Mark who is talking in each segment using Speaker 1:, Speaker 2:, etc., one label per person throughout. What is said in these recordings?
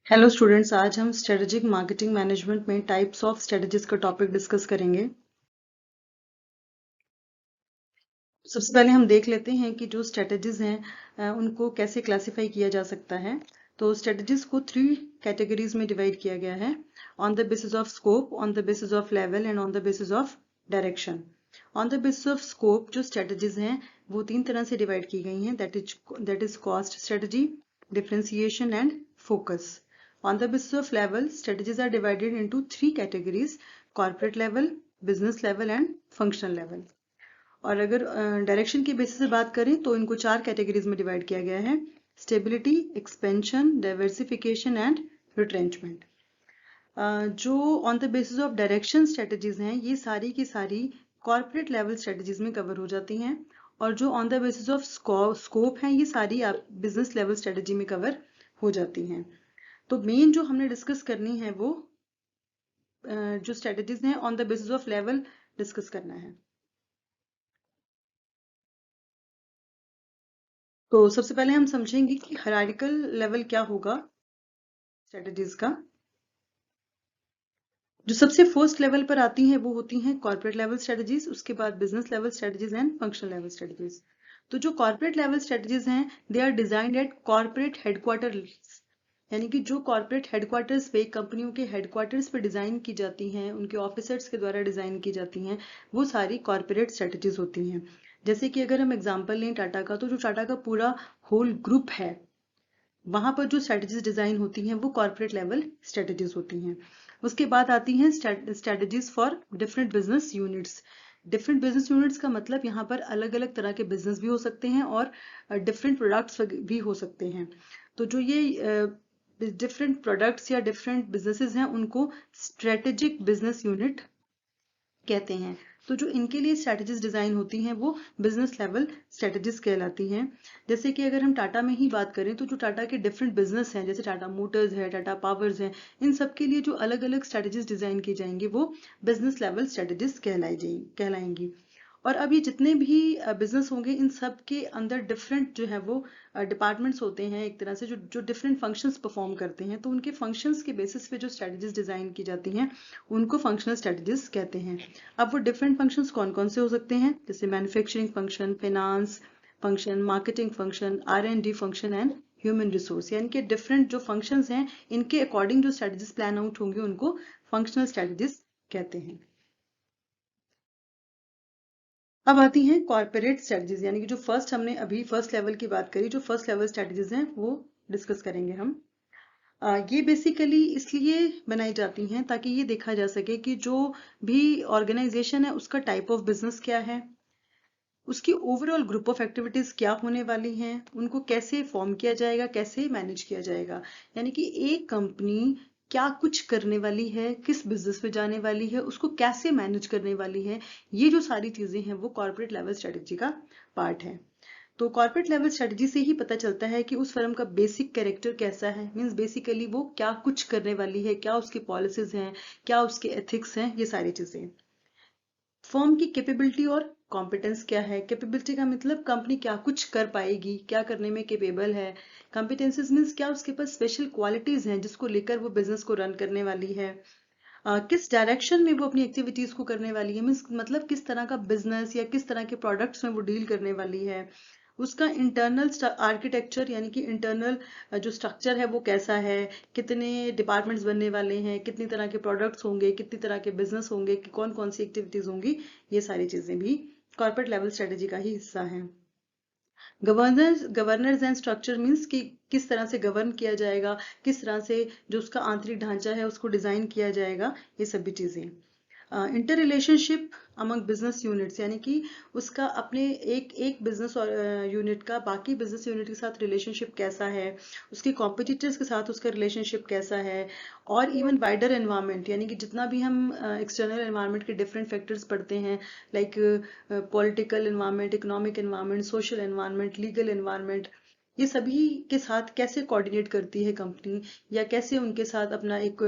Speaker 1: Hello students, आज हम strategic marketing management में टाइप्स ऑफ स्ट्रेटजीज का टॉपिक डिस्कस करेंगे। सबसे पहले हम देख लेते हैं कि जो स्ट्रेटजीज हैं उनको कैसे क्लासिफाई किया जा सकता है। तो स्ट्रेटजीज को 3 कैटेगरीज में डिवाइड किया गया है: on the basis of scope, on the basis of level and on the basis of direction. On the basis of scope जो स्ट्रेटजीज हैं वो 3 तरह से डिवाइड की गई हैं, that is cost strategy, differentiation and focus. On the basis of level, strategies are divided into 3 categories: corporate level, business level and functional level. और अगर डायरेक्शन की बेसिस से बात करें तो इनको 4 कैटेगरीज में डिवाइड किया गया है: stability, expansion, diversification and retrenchment. जो on the basis of direction strategies हैं ये सारी की सारी कॉर्पोरेट लेवल स्ट्रेटजीज में कवर हो जाती हैं, और जो on the basis of scope हैं ये सारी बिजनेस लेवल स्ट्रेटजी में कवर हो जाती हैं। तो मेन जो हमने डिस्कस करनी है वो जो स्ट्रेटजीज हैं on the basis of level discuss करना है। तो सबसे पहले हम समझेंगे कि हायरार्किकल लेवल क्या होगा स्ट्रेटजीज का। जो सबसे फर्स्ट लेवल पर आती हैं वो होती हैं कॉर्पोरेट लेवल स्ट्रेटजीज, उसके बाद business level strategies and functional level strategies. तो जो कॉर्पोरेट लेवल स्ट्रेटजीज हैं they are designed at corporate headquarter, यानी कि जो कॉर्पोरेट हेडक्वार्टर्स पे, कंपनियों के हेडक्वार्टर्स पे डिजाइन की जाती हैं, उनके ऑफिसर्स के द्वारा डिजाइन की जाती हैं, वो सारी कॉर्पोरेट स्ट्रेटजीज होती हैं। जैसे कि अगर हम एग्जांपल लें टाटा का, तो जो टाटा का पूरा होल ग्रुप है वहां पर जो स्ट्रेटजीज डिजाइन होती हैं वो कॉर्पोरेट लेवल स्ट्रेटजीज होती हैं। उसके बाद आती हैं strategies for different business units. Different business units का मतलब यहाँ पर अलग अलग तरह के बिजनेस भी हो सकते हैं और डिफरेंट प्रोडक्ट्स भी हो सकते हैं। तो जो ये डिफरेंट प्रोडक्ट्स या डिफरेंट बिजनेसेस हैं उनको स्ट्रेटेजिक बिजनेस यूनिट कहते हैं। तो जो इनके लिए स्ट्रेटजीज डिजाइन होती हैं वो बिजनेस लेवल स्ट्रेटजीज कहलाती हैं। जैसे कि अगर हम टाटा में ही बात करें तो जो टाटा के डिफरेंट बिजनेस हैं, जैसे टाटा मोटर्स है, टाटा पावर्स है, इन सब के लिए जो अलग अलग स्ट्रेटजीज डिजाइन की जाएंगी वो बिजनेस लेवल स्ट्रेटजीज कहलाएंगी। और अब ये जितने भी बिजनेस होंगे इन सब के अंदर डिफरेंट जो है वो डिपार्टमेंट्स होते हैं, एक तरह से जो जो डिफरेंट फंक्शंस परफॉर्म करते हैं, तो उनके फंक्शंस के बेसिस पे जो स्ट्रेटजीज डिजाइन की जाती हैं उनको फंक्शनल स्ट्रेटजीज कहते हैं। अब वो डिफरेंट फंक्शंस कौन कौन से हो सकते हैं, जैसे manufacturing function, finance function, marketing function, R&D function and human resource, यानी कि डिफरेंट जो फंक्शंस हैं इनके अकॉर्डिंग जो स्ट्रेटजीज प्लान आउट होंगे उनको फंक्शनल स्ट्रेटजीज कहते हैं। अब आती हैं कॉर्पोरेट स्ट्रेटजीज, यानी कि जो फर्स्ट हमने अभी फर्स्ट लेवल की बात करी, जो फर्स्ट लेवल स्ट्रेटजीज हैं वो डिस्कस करेंगे हम। ये बेसिकली इसलिए बनाई जाती हैं ताकि ये देखा जा सके कि जो भी ऑर्गेनाइजेशन है उसका टाइप ऑफ बिजनेस क्या है, उसकी ओवरऑल ग्रुप ऑफ एक्टिविटीज क्या होने वाली हैं, उनको कैसे फॉर्म किया जाएगा, कैसे मैनेज किया जाएगा। यानी कि एक कंपनी क्या कुछ करने वाली है, किस बिजनेस में जाने वाली है, उसको कैसे मैनेज करने वाली है, ये जो सारी चीजें हैं वो कॉर्पोरेट लेवल स्ट्रेटेजी का पार्ट है। तो कॉर्पोरेट लेवल स्ट्रेटजी से ही पता चलता है कि उस फर्म का बेसिक कैरेक्टर कैसा है, मींस बेसिकली वो क्या कुछ करने वाली है, क्या उसकी पॉलिसीज हैं, क्या उसके एथिक्स हैं, ये सारी चीजें। फर्म की कैपेबिलिटी और कॉम्पिटेंस क्या है। कैपेबिलिटी का मतलब कंपनी क्या कुछ कर पाएगी, क्या करने में कैपेबल है। कॉम्पिटेंसेस मीन्स क्या उसके पास स्पेशल क्वालिटीज हैं जिसको लेकर वो बिजनेस को रन करने वाली है। किस डायरेक्शन में वो अपनी एक्टिविटीज को करने वाली है, मीन्स मतलब किस तरह का बिजनेस या किस तरह के प्रोडक्ट्स में वो डील करने वाली है। उसका इंटरनल आर्किटेक्चर यानी कि इंटरनल जो स्ट्रक्चर है वो कैसा है, कितने डिपार्टमेंट्स बनने वाले हैं, कितनी तरह के प्रोडक्ट्स होंगे, कितनी तरह के बिजनेस होंगे, कि कौन कौन सी एक्टिविटीज होंगी, ये सारी चीजें भी कॉर्पोरेट लेवल स्ट्रेटेजी का ही हिस्सा है। गवर्नर्स एंड स्ट्रक्चर मीन्स कि किस तरह से गवर्न किया जाएगा, किस तरह से जो उसका आंतरिक ढांचा है उसको डिजाइन किया जाएगा, ये सभी चीजें। Inter relationship among business units, यानी कि उसका अपने एक एक बिजनेस यूनिट का बाकी बिजनेस यूनिट के साथ रिलेशनशिप कैसा है, उसके कॉम्पिटिटर्स के साथ उसका रिलेशनशिप कैसा है, और इवन वाइडर एनवायरनमेंट, यानी कि जितना भी हम एक्सटर्नल एनवायरनमेंट के डिफरेंट फैक्टर्स पढ़ते हैं, like political environment, economic environment, social environment, legal environment, ये सभी के साथ कैसे कोऑर्डिनेट करती है कंपनी, या कैसे उनके साथ अपना एक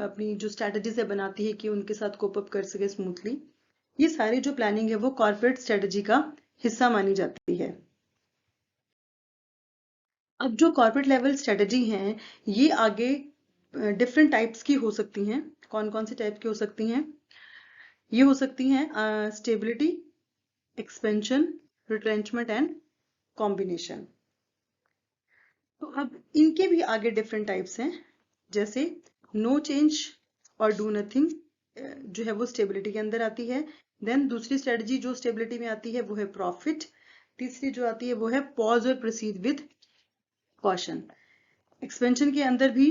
Speaker 1: अपनी जो स्ट्रैटेजीज है बनाती है कि उनके साथ कोप अप कर सके स्मूथली। ये सारी जो प्लानिंग है वो कॉर्पोरेट स्ट्रेटजी का हिस्सा मानी जाती है। अब जो कॉर्पोरेट लेवल स्ट्रेटजी हैं ये आगे डिफरेंट टाइप्स की हो सकती हैं। कौन कौन सी टाइप की हो सकती हैं? ये हो सकती हैं stability, expansion, retrenchment and combination. तो अब इनके भी आगे डिफरेंट टाइप्स हैं, जैसे नो चेंज और डू नथिंग जो है वो स्टेबिलिटी के अंदर आती है। देन दूसरी स्ट्रेटजी जो स्टेबिलिटी में आती है वो है प्रॉफिट। तीसरी जो आती है वो है पॉज और प्रोसीड विद कॉशन। एक्सपेंशन के अंदर भी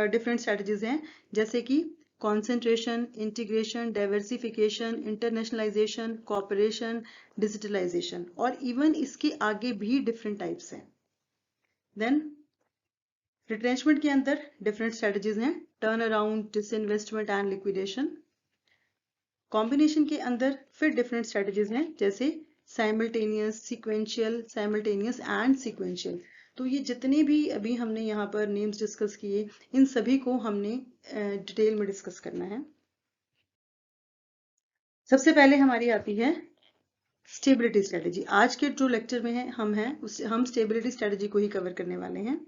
Speaker 1: डिफरेंट स्ट्रेटजीज हैं, जैसे कि concentration, integration, diversification, internationalisation, cooperation, digitalisation, और इवन इसके आगे भी डिफरेंट टाइप्स हैं। देन रिट्रेंचमेंट के अंदर डिफरेंट स्ट्रेटजीज हैं, turn around, disinvestment and liquidation. Combination के अंदर फिर डिफरेंट स्ट्रेटजीज हैं, जैसे simultaneous, sequential, simultaneous and sequential. तो ये जितने भी अभी हमने यहाँ पर नेम्स डिस्कस किए, इन सभी को हमने डिटेल में डिस्कस करना है। सबसे पहले हमारी आती है स्टेबिलिटी स्ट्रेटजी। आज के जो लेक्चर में है हम स्टेबिलिटी स्ट्रेटजी को ही कवर करने वाले हैं।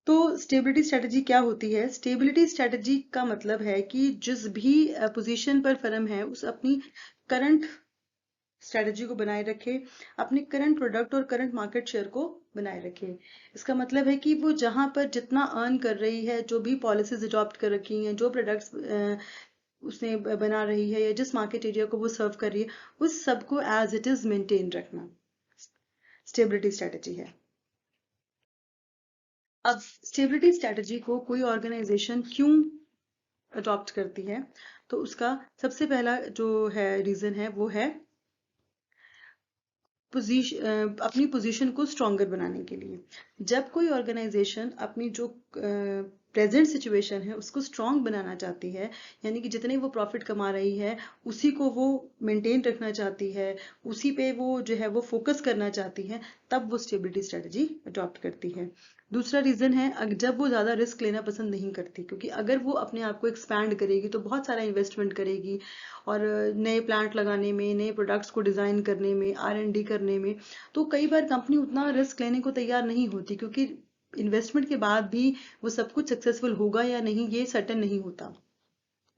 Speaker 1: तो स्टेबिलिटी स्ट्रेटजी क्या होती है? स्टेबिलिटी स्ट्रेटजी का मतलब है कि जिस भी पोजीशन पर फर्म है उस अपनी करंट स्ट्रेटजी को बनाए रखे, अपने करंट प्रोडक्ट और करंट मार्केट शेयर को बनाए रखे। इसका मतलब है कि वो जहां पर जितना अर्न कर रही है, जो भी पॉलिसीज अडॉप्ट कर रखी हैं, जो प्रोडक्ट्स उसने बना रही है, या जिस मार्केट एरिया को वो सर्व कर रही है, उस सबको एज इट इज मेंटेन रखना स्टेबिलिटी स्ट्रेटजी है। अब स्टेबिलिटी स्ट्रेटजी को कोई ऑर्गेनाइजेशन क्यों अडॉप्ट करती है? तो उसका सबसे पहला जो है रीजन है वो है अपनी पोजीशन को स्ट्रॉन्गर बनाने के लिए। जब कोई ऑर्गेनाइजेशन अपनी जो प्रेजेंट सिचुएशन है उसको स्ट्रॉन्ग बनाना चाहती है, यानी कि जितने वो प्रॉफिट कमा रही है उसी को वो मेंटेन रखना चाहती है, उसी पे वो जो है वो फोकस करना चाहती है, तब वो स्टेबिलिटी स्ट्रेटजी अडॉप्ट करती है। दूसरा रीजन है जब वो ज्यादा रिस्क लेना पसंद नहीं करती, क्योंकि अगर वो अपने आप को एक्सपैंड करेगी तो बहुत सारा इन्वेस्टमेंट करेगी, और नए प्लांट लगाने में, नए प्रोडक्ट्स को डिजाइन करने में, R&D करने में, तो कई बार कंपनी उतना रिस्क लेने को तैयार नहीं होती, क्योंकि इन्वेस्टमेंट के बाद भी वो सब कुछ सक्सेसफुल होगा या नहीं ये सर्टेन नहीं होता।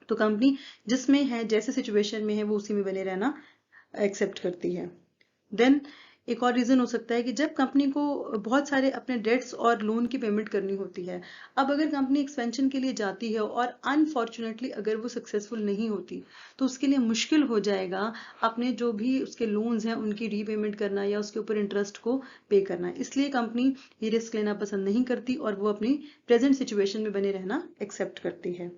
Speaker 1: तो कंपनी जिसमें है, जैसे सिचुएशन में है, वो उसी में बने रहना एक्सेप्ट करती है। देन एक और रीजन हो सकता है कि जब कंपनी को बहुत सारे अपने डेट्स और लोन की पेमेंट करनी होती है, अब अगर कंपनी एक्सपेंशन के लिए जाती है और अनफॉर्चुनेटली अगर वो सक्सेसफुल नहीं होती, तो उसके लिए मुश्किल हो जाएगा अपने जो भी उसके लोन्स हैं उनकी रीपेमेंट करना या उसके ऊपर इंटरेस्ट को पे करना। इसलिए कंपनी ये रिस्क लेना पसंद नहीं करती और वो अपनी प्रेजेंट सिचुएशन में बने रहना एक्सेप्ट करती है।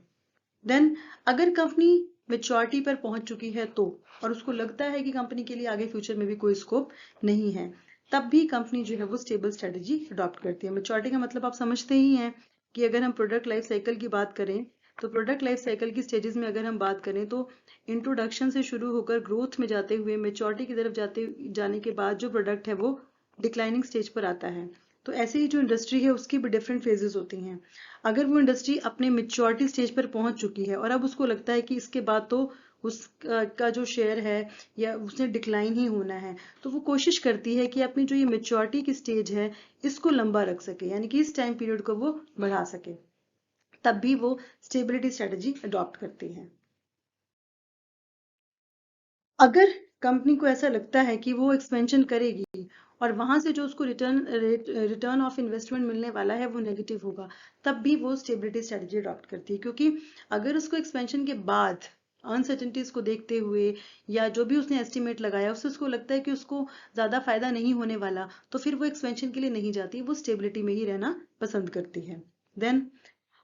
Speaker 1: देन अगर कंपनी मेच्योरिटी पर पहुंच चुकी है तो, और उसको लगता है कि कंपनी के लिए आगे फ्यूचर में भी कोई स्कोप नहीं है, तब भी कंपनी जो है वो स्टेबल स्ट्रेटजी अडॉप्ट करती है। मेच्योरिटी का मतलब आप समझते ही हैं कि अगर हम प्रोडक्ट लाइफ साइकिल की बात करें, तो प्रोडक्ट लाइफ साइकिल की स्टेजेस में अगर हम बात करें तो इंट्रोडक्शन से शुरू होकर ग्रोथ में जाते हुए मेच्योरिटी की तरफ जाने के बाद जो प्रोडक्ट है वो डिक्लाइनिंग स्टेज पर आता है। तो ऐसे ही जो इंडस्ट्री है उसकी भी डिफरेंट फेजेस होती हैं। अगर वो इंडस्ट्री अपने मेच्योरिटी स्टेज पर पहुंच चुकी है और अब उसको लगता है कि इसके बाद तो उसका जो शेयर है या उसने डिक्लाइन ही होना है, तो वो कोशिश करती है कि अपनी जो ये मेच्योरिटी की स्टेज है इसको लंबा रख सके, यानी कि इस टाइम पीरियड को वो बढ़ा सके, तब भी वो स्टेबिलिटी स्ट्रेटजी अडॉप्ट करती है। अगर कंपनी को ऐसा लगता है कि वो एक्सपेंशन करेगी और वहां से जो उसको रिटर्न ऑफ इन्वेस्टमेंट मिलने वाला है वो नेगेटिव होगा, तब भी वो स्टेबिलिटी स्ट्रेटजी अडॉप्ट करती है, क्योंकि अगर उसको एक्सपेंशन के बाद अनसर्टेनिटीज को देखते हुए या जो भी उसने एस्टिमेट लगाया उससे उसको लगता है कि उसको ज्यादा फायदा नहीं होने वाला, तो फिर वो एक्सपेंशन के लिए नहीं जाती, वो स्टेबिलिटी में ही रहना पसंद करती है। देन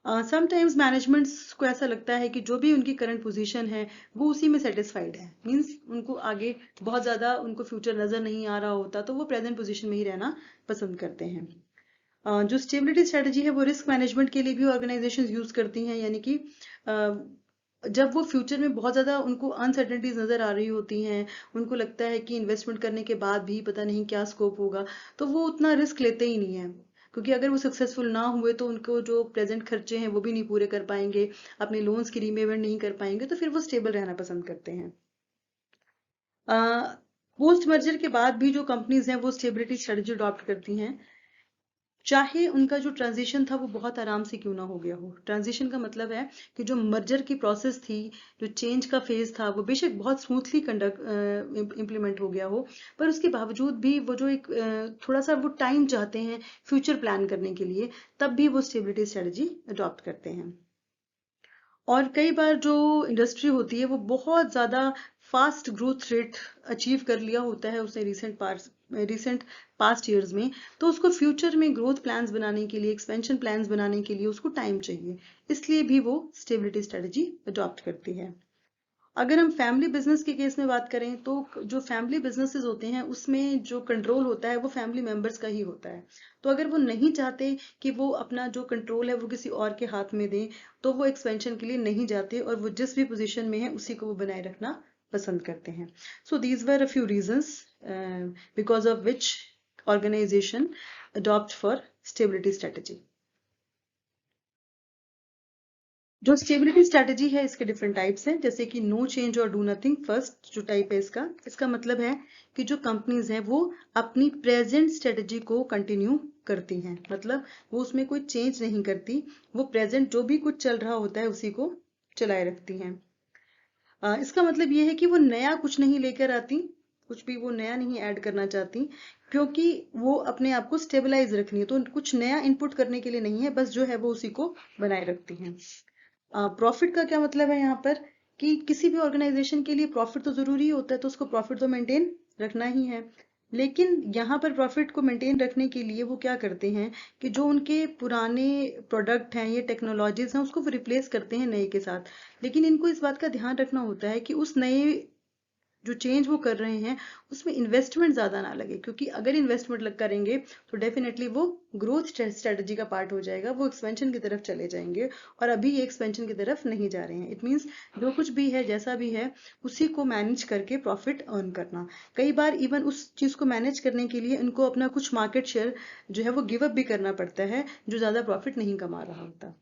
Speaker 1: समटाइम्स मैनेजमेंट को ऐसा लगता है कि जो भी उनकी करंट पोजीशन है वो उसी में सेटिस्फाइड है, मींस उनको आगे बहुत ज्यादा उनको फ्यूचर नजर नहीं आ रहा होता, तो वो प्रेजेंट पोजीशन में ही रहना पसंद करते हैं। जो स्टेबिलिटी स्ट्रेटजी है वो रिस्क मैनेजमेंट के लिए भी ऑर्गेनाइजेशन यूज करती हैं, यानी कि जब वो फ्यूचर में बहुत ज्यादा उनको अनसर्टेनिटीज नजर आ रही होती हैं, उनको लगता है कि इन्वेस्टमेंट करने के बाद भी पता नहीं क्या स्कोप होगा, तो वो उतना रिस्क लेते ही नहीं है, क्योंकि अगर वो सक्सेसफुल ना हुए तो उनको जो प्रेजेंट खर्चे हैं वो भी नहीं पूरे कर पाएंगे, अपने लोन्स की रीपेमेंट नहीं कर पाएंगे, तो फिर वो स्टेबल रहना पसंद करते हैं। पोस्ट मर्जर के बाद भी जो कंपनीज हैं वो स्टेबिलिटी स्ट्रेटजी अडॉप्ट करती हैं, चाहे उनका जो ट्रांजिशन था वो बहुत आराम से क्यों ना हो गया हो। ट्रांजिशन का मतलब है कि जो मर्जर की प्रोसेस थी, जो चेंज का फेज था, वो बेशक बहुत स्मूथली इम्प्लीमेंट हो गया हो, पर उसके बावजूद भी वो जो एक थोड़ा सा वो टाइम चाहते हैं फ्यूचर प्लान करने के लिए, तब भी वो स्टेबिलिटी स्ट्रेटजी अडॉप्ट करते हैं। और कई बार जो इंडस्ट्री होती है वो बहुत ज़्यादा फास्ट ग्रोथ रेट अचीव कर लिया होता है उसने रिसेंट पास्ट ईयर्स में, तो उसको फ्यूचर में ग्रोथ प्लान्स बनाने के लिए, एक्सपेंशन प्लान्स बनाने के लिए उसको टाइम चाहिए, इसलिए भी वो स्टेबिलिटी स्ट्रेटजी अडॉप्ट करती है। अगर हम फैमिली बिजनेस के केस में बात करें तो जो फैमिली बिजनेसेस होते हैं उसमें जो कंट्रोल होता है वो फैमिली मेंबर्स का ही होता है। तो अगर वो नहीं चाहते कि वो अपना जो कंट्रोल है वो किसी और के हाथ में दें, तो वो एक्सपेंशन के लिए नहीं जाते और वो जिस भी पोजीशन में है उसी को वो बनाए रखना पसंद करते हैं। So these were a few reasons because of which organisation adopt for stability strategy. जो स्टेबिलिटी स्ट्रेटेजी है इसके डिफरेंट टाइप्स हैं, जैसे कि नो चेंज और डू नथिंग। फर्स्ट जो टाइप है इसका मतलब है कि जो कंपनीज हैं वो अपनी प्रेजेंट स्ट्रेटेजी को कंटिन्यू करती हैं, मतलब वो उसमें कोई चेंज नहीं करती, वो प्रेजेंट जो भी कुछ चल रहा होता है उसी को चलाए रखती हैं। इसका मतलब ये है कि वो नया कुछ नहीं लेकर आती, कुछ भी वो नया नहीं ऐड करना चाहती, क्योंकि वो अपने आप को स्टेबलाइज रखनी है, तो कुछ नया इनपुट करने के लिए नहीं है, बस जो है वो उसी को बनाए रखती हैं। प्रॉफिट का क्या मतलब है यहाँ पर, कि किसी भी ऑर्गेनाइजेशन के लिए प्रॉफिट तो जरूरी होता है, तो उसको प्रॉफिट तो मेंटेन रखना ही है। लेकिन यहाँ पर प्रॉफिट को मेंटेन रखने के लिए वो क्या करते हैं कि जो उनके पुराने प्रोडक्ट हैं, ये टेक्नोलॉजीज हैं, उसको वो रिप्लेस करते हैं नए के साथ। लेकिन इनको इस बात का ध्यान रखना होता है कि उस नए जो चेंज वो कर रहे हैं उसमें इन्वेस्टमेंट ज्यादा ना लगे, क्योंकि अगर इन्वेस्टमेंट लग करेंगे तो डेफिनेटली वो ग्रोथ स्ट्रेटजी का पार्ट हो जाएगा, वो एक्सपेंशन की तरफ चले जाएंगे, और अभी ये एक्सपेंशन की तरफ नहीं जा रहे हैं। इट मीन्स जो कुछ भी है जैसा भी है उसी को मैनेज करके प्रॉफिट अर्न करना। कई बार इवन उस चीज को मैनेज करने के लिए उनको अपना कुछ मार्केट शेयर जो है वो गिव अप भी करना पड़ता है, जो ज्यादा प्रॉफिट नहीं कमा रहा होता।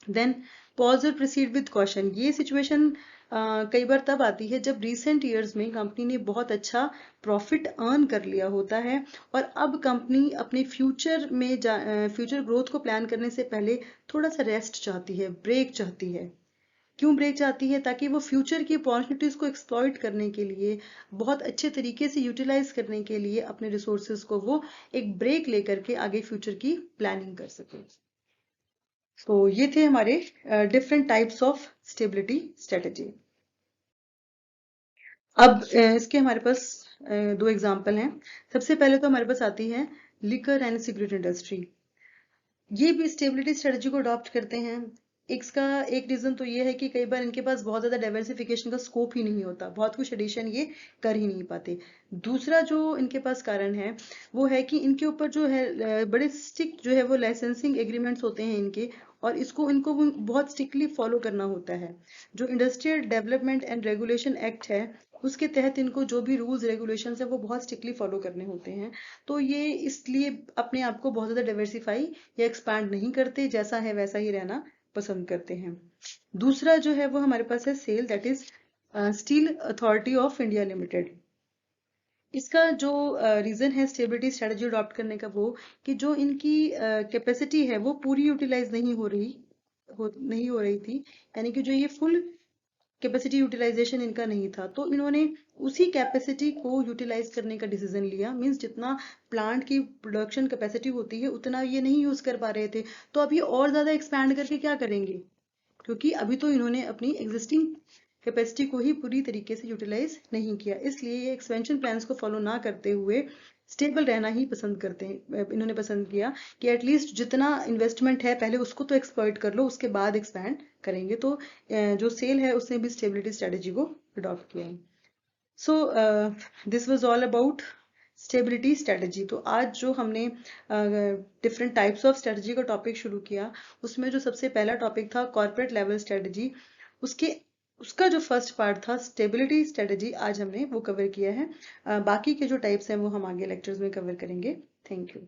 Speaker 1: देन पॉज और प्रोसीड विद कॉशन। ये सिचुएशन कई बार तब आती है जब रिसेंट ईयर्स में कंपनी ने बहुत अच्छा प्रॉफिट अर्न कर लिया होता है, और अब कंपनी अपने फ्यूचर ग्रोथ को प्लान करने से पहले थोड़ा सा रेस्ट चाहती है, ब्रेक चाहती है। क्यों ब्रेक चाहती है? ताकि वो फ्यूचर की अपॉर्चुनिटीज को एक्सप्लॉइट करने के लिए, बहुत अच्छे तरीके से यूटिलाइज करने के लिए अपने रिसोर्सेज को वो एक ब्रेक लेकर के आगे फ्यूचर की प्लानिंग कर सके। तो ये थे हमारे different types of stability strategy. अब इसके हमारे पास दो एग्जांपल हैं। सबसे पहले तो हमारे पास आती है लिकर एंड सिगरेट इंडस्ट्री। ये भी स्टेबिलिटी स्ट्रेटजी को अडॉप्ट करते हैं। इसका एक रीजन तो ये है कि कई बार इनके पास बहुत ज्यादा डाइवर्सिफिकेशन का स्कोप ही नहीं होता, बहुत कुछ एडिशन ये कर ही नहीं पाते। दूसरा जो इनके पास कारण है वो है कि इनके ऊपर जो है बड़े स्ट्रिक्ट जो है वो लाइसेंसिंग एग्रीमेंट्स होते हैं इनके, और इनको वो बहुत स्ट्रिक्टली फॉलो करना होता है। जो industrial development and regulation act है उसके तहत इनको जो भी रूल्स रेगुलेशन है वो बहुत स्ट्रिक्टली फॉलो करने होते हैं। तो ये इसलिए अपने आप को बहुत ज्यादा डाइवर्सिफाई या एक्सपैंड नहीं करते, जैसा है वैसा ही रहना पसंद करते हैं। दूसरा जो है वो हमारे पास है SAIL, that is Steel Authority of India Limited. इसका जो रीजन है स्टेबिलिटी स्ट्रेटजी अडॉप्ट करने का वो कि जो इनकी कैपेसिटी है वो पूरी यूटिलाइज नहीं हो रही थी, यानी कि जो ये फुल कैपेसिटी यूटिलाइजेशन इनका नहीं था, तो इन्होंने उसी कैपेसिटी को यूटिलाइज करने का डिसीजन लिया। मींस जितना प्लांट की प्रोडक्शन कैपेसिटी होती है उतना ये नहीं यूज कर पा रहे थे, तो अब ये और ज्यादा एक्सपैंड करके क्या करेंगे, क्योंकि अभी तो इन्होंने अपनी एग्जिस्टिंग कैपेसिटी को ही पूरी तरीके से यूटिलाइज नहीं किया, इसलिए ये एक्सपेंशन प्लान्स को फॉलो ना करते हुए स्टेबल रहना ही पसंद करते हैं। इन्होंने पसंद किया कि एटलीस्ट जितना इन्वेस्टमेंट है पहले उसको तो एक्सप्लॉइट कर लो, उसके बाद एक्सपैंड करेंगे। तो जो सेल है उसने भी स्टेबिलिटी स्ट्रेटेजी को अडॉप्ट किया है। So this was all about stability strategy. तो आज जो हमने डिफरेंट टाइप्स ऑफ स्ट्रेटेजी का टॉपिक शुरू किया, उसमें जो सबसे पहला टॉपिक था कॉर्पोरेट लेवल स्ट्रेटेजी, उसके उसका जो फर्स्ट पार्ट था स्टेबिलिटी स्ट्रेटेजी, आज हमने वो कवर किया है। बाकी के जो टाइप्स हैं वो हम आगे लेक्चर्स में कवर करेंगे। Thank you.